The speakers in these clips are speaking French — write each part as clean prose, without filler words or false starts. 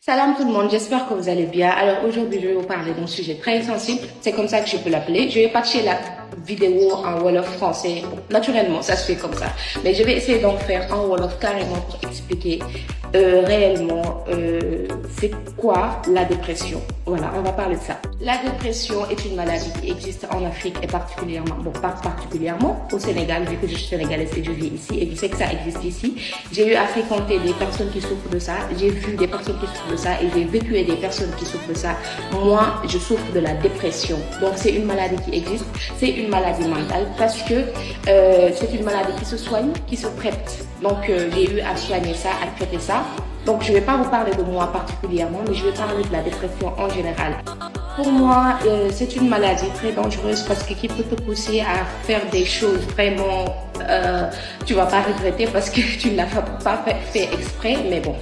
Salam tout le monde, j'espère que vous allez bien. Alors aujourd'hui, je vais vous parler d'un sujet très sensible. C'est comme ça que je peux l'appeler. Je vais patcher la vidéo en Wolof français. Bon, naturellement, ça se fait comme ça. Mais je vais essayer d'en faire en Wolof carrément pour expliquer réellement c'est quoi la dépression. Voilà, on va parler de ça. La dépression est une maladie qui existe en Afrique et particulièrement, bon pas particulièrement au Sénégal, vu que je suis sénégalaise et je vis ici et je sais que ça existe ici. J'ai eu à fréquenter des personnes qui souffrent de ça, j'ai vu des personnes qui souffrent de ça et j'ai vécu avec des personnes qui souffrent de ça. Moi, je souffre de la dépression. Donc c'est une maladie qui existe, c'est une maladie mentale parce que c'est une maladie qui se soigne, qui se traite. Donc j'ai eu à soigner ça, à traiter ça. Donc je ne vais pas vous parler de moi particulièrement, mais je vais parler de la dépression en général. Pour moi, c'est une maladie très dangereuse parce que qui peut te pousser à faire des choses vraiment, tu vas pas regretter parce que tu ne l'as pas fait exprès, mais bon,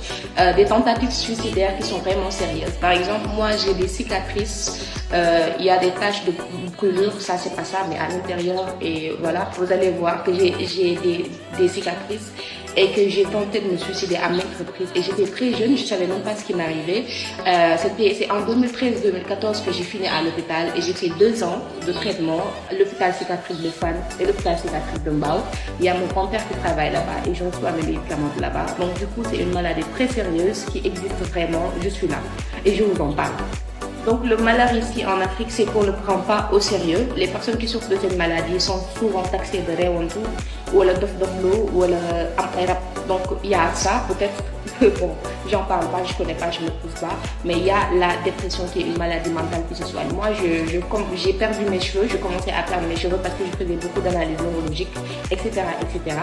des tentatives suicidaires qui sont vraiment sérieuses. Par exemple, moi j'ai des cicatrices, il y a des taches de brûlure, ça c'est pas ça, mais à l'intérieur, et voilà, vous allez voir que j'ai des cicatrices et que j'ai tenté de me suicider à maintes reprises. Et j'étais très jeune, je savais même pas ce qui m'arrivait. C'est en 2013-2014 que j'ai fini à l'hôpital et j'ai fait 2 ans de traitement, l'hôpital cicatrice de Fan et l'hôpital cicatrice de Mbao. Il y a mon grand-père qui travaille là-bas et je reçois mes médicaments de là-bas. Donc du coup, c'est une maladie très sérieuse qui existe vraiment. Je suis là et je vous en parle. Donc le malheur ici en Afrique, c'est qu'on ne le prend pas au sérieux. Les personnes qui souffrent de cette maladie sont souvent taxées de rewantu ou de doflo ou donc il y a ça, peut-être, bon, j'en parle pas, je connais pas, je me trouve pas, mais il y a la dépression qui est une maladie mentale qui se soigne. Moi, j'ai perdu mes cheveux, je commençais à perdre mes cheveux parce que je faisais beaucoup d'analyses neurologiques, etc., etc.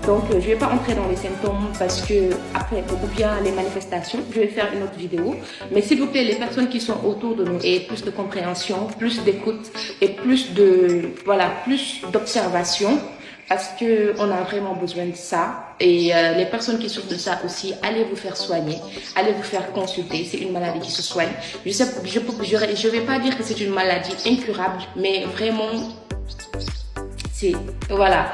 Donc, je vais pas entrer dans les symptômes parce que après, ou bien les manifestations, je vais faire une autre vidéo. Mais s'il vous plaît, les personnes qui sont autour de nous aient plus de compréhension, plus d'écoute et plus d'observation. Parce qu'on a vraiment besoin de ça. Et les personnes qui souffrent de ça aussi, allez vous faire soigner, allez vous faire consulter. C'est une maladie qui se soigne. Je vais pas dire que c'est une maladie incurable, mais vraiment, c'est, voilà.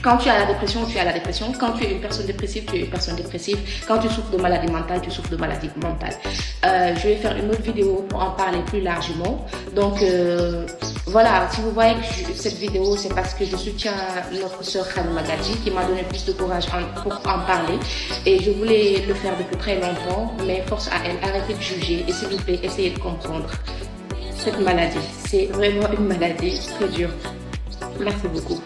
Quand tu as la dépression, tu as la dépression. Quand tu es une personne dépressive, tu es une personne dépressive. Quand tu souffres de maladie mentale, tu souffres de maladie mentale. Je vais faire une autre vidéo pour en parler plus largement. Donc, voilà, si vous voyez que cette vidéo, c'est parce que je soutiens notre sœur Khan Magadji qui m'a donné plus de courage pour en parler. Et je voulais le faire depuis très longtemps, mais force à elle, arrêtez de juger et s'il vous plaît, essayez de comprendre cette maladie. C'est vraiment une maladie très dure. Merci beaucoup.